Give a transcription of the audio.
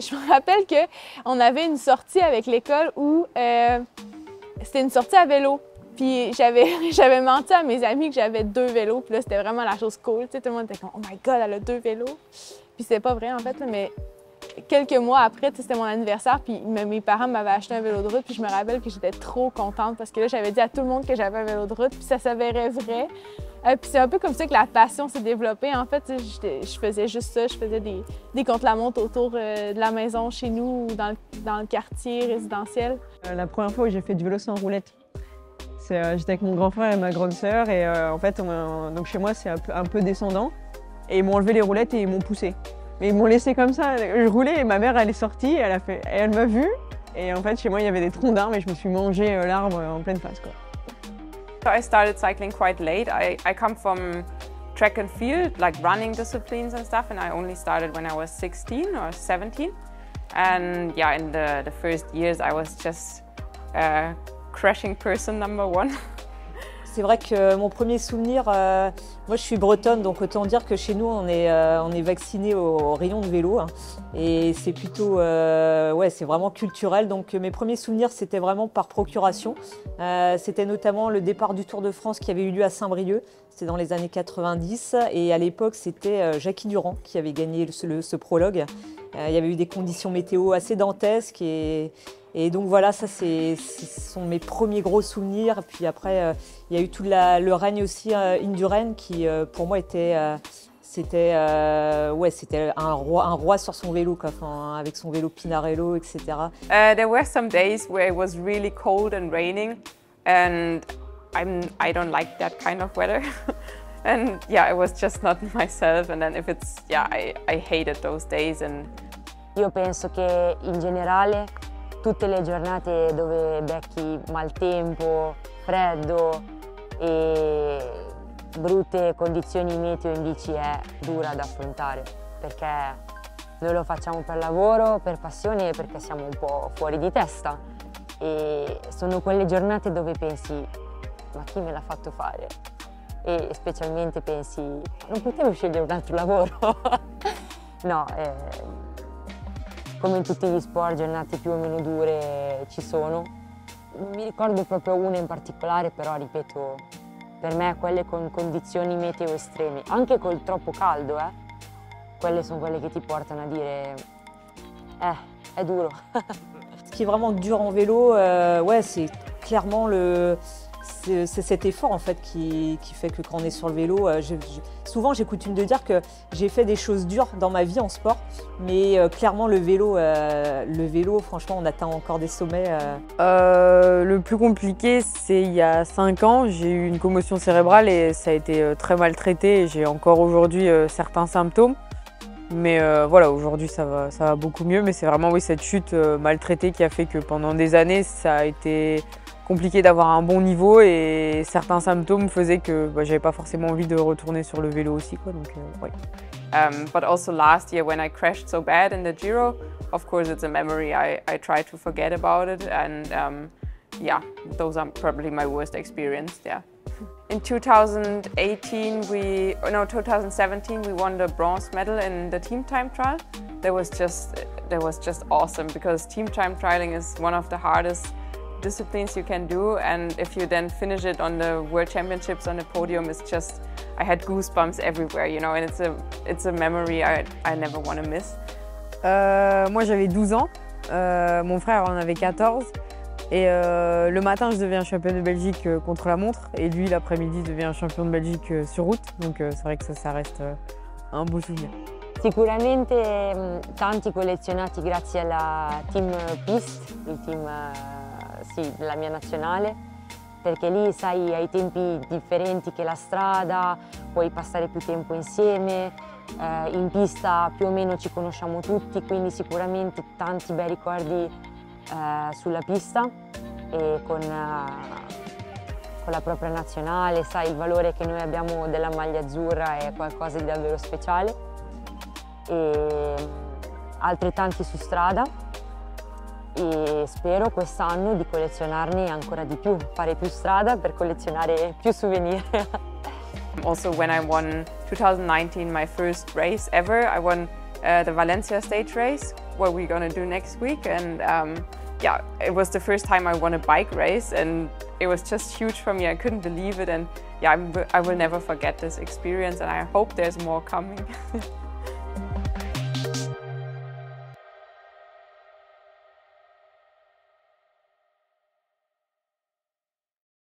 je me rappelle qu'on avait une sortie avec l'école où c'était une sortie à vélo. Puis j'avais menti à mes amis que j'avais 2 vélos. Puis là, c'était vraiment la chose cool. Tu sais, tout le monde était comme « Oh my God, elle a 2 vélos! » Puis c'était pas vrai, en fait, là, mais quelques mois après, c'était mon anniversaire, puis mes parents m'avaient acheté un vélo de route, puis je me rappelle que j'étais trop contente parce que là, j'avais dit à tout le monde que j'avais un vélo de route, puis ça s'avérait vrai. Puis c'est un peu comme ça que la passion s'est développée. En fait, je faisais juste ça, je faisais des contre-la-montre autour de la maison chez nous ou dans le quartier résidentiel. La première fois où j'ai fait du vélo sans roulette, j'étais avec mon grand frère et ma grande sœur, et en fait, donc chez moi, c'est un peu descendant, et ils m'ont enlevé les roulettes et ils m'ont poussé. Mais ils m'ont laissé comme ça, je roulais et ma mère elle est sortie, elle m'a vue et en fait chez moi il y avait des troncs d'arbres et je me suis mangé l'arbre en pleine face quoi. I started cycling quite late. I come from track and field, like running disciplines and stuff, and I only started when I was 16 or 17. And yeah, in the first years I was just crashing person number one. C'est vrai que mon premier souvenir, moi je suis bretonne, donc autant dire que chez nous on est vacciné au rayon de vélo, hein, et c'est plutôt, ouais, c'est vraiment culturel. Donc mes premiers souvenirs c'était vraiment par procuration. C'était notamment le départ du Tour de France qui avait eu lieu à Saint-Brieuc, c'était dans les années 90, et à l'époque c'était Jackie Durand qui avait gagné ce prologue. Il y avait eu des conditions météo assez dantesques et donc voilà, ça ce sont mes premiers gros souvenirs. Puis après, il y a eu tout le règne aussi Indurain qui pour moi était un roi sur son vélo, quoi, enfin, avec son vélo Pinarello, etc. There were some days where it was really cold and raining, and I don't like that kind of weather. And yeah, I was just not myself. And then if it's, yeah, I hated those days. And io penso che in generale tutte le giornate dove becchi maltempo, freddo e brutte condizioni meteo in bici è dura da affrontare, perché noi lo facciamo per lavoro, per passione e perché siamo un po' fuori di testa, e sono quelle giornate dove pensi ma chi me l'ha fatto fare? E specialmente pensi non potevo scegliere un altro lavoro? No, come in tutti gli sport, giornate più o meno dure ci sono. Non mi ricordo proprio una in particolare, però ripeto, per me quelle con condizioni meteo estreme, anche col troppo caldo, quelle sono quelle che ti portano a dire è duro. Ce qui est vraiment dur en vélo, ouais, c'est clairement c'est cet effort en fait qui fait que quand on est sur le vélo, souvent j'ai coutume de dire que j'ai fait des choses dures dans ma vie en sport, mais clairement le vélo, franchement on atteint encore des sommets. Le plus compliqué c'est il y a 5 ans, j'ai eu une commotion cérébrale et ça a été très mal traité, et j'ai encore aujourd'hui certains symptômes. Mais voilà, aujourd'hui ça va beaucoup mieux, mais c'est vraiment oui, cette chute maltraitée qui a fait que pendant des années ça a été compliqué d'avoir un bon niveau, et certains symptômes faisaient que j'avais pas forcément envie de retourner sur le vélo aussi, quoi, donc ouais. But also last year when I crashed so bad in the Giro, of course it's a memory I try to forget about it, and yeah, those are probably my worst experience, yeah. In 2017 we won the bronze medal in the team time trial. That was just awesome, because team time trialing is one of the hardest disciplines you can do, and if you then finish it on the World Championships on the podium, it's just, I had goosebumps everywhere, you know, and it's a memory I never want to miss. Moi j'avais 12 ans, mon frère en avait 14, et le matin je deviens championne de Belgique contre la montre, et lui l'après-midi devient champion de Belgique sur route, donc c'est vrai que ça reste un beau souvenir. Sicuramente tanti collezionati grazie alla Team Piste, il team sì, della mia nazionale, perché lì sai hai tempi differenti che la strada, puoi passare più tempo insieme, in pista più o meno ci conosciamo tutti, quindi sicuramente tanti bei ricordi sulla pista e con la propria nazionale, sai il valore che noi abbiamo della maglia azzurra è qualcosa di davvero speciale. E altrettanti su strada, e spero quest'anno di collezionarne ancora di più, fare più strada per collezionare più souvenir. Also when I won 2019 my first race ever, I won the Valencia stage race, what we're gonna do next week. And yeah, it was the first time I won a bike race, and it was just huge for me. I couldn't believe it, and yeah, I will never forget this experience, and I hope there's more coming.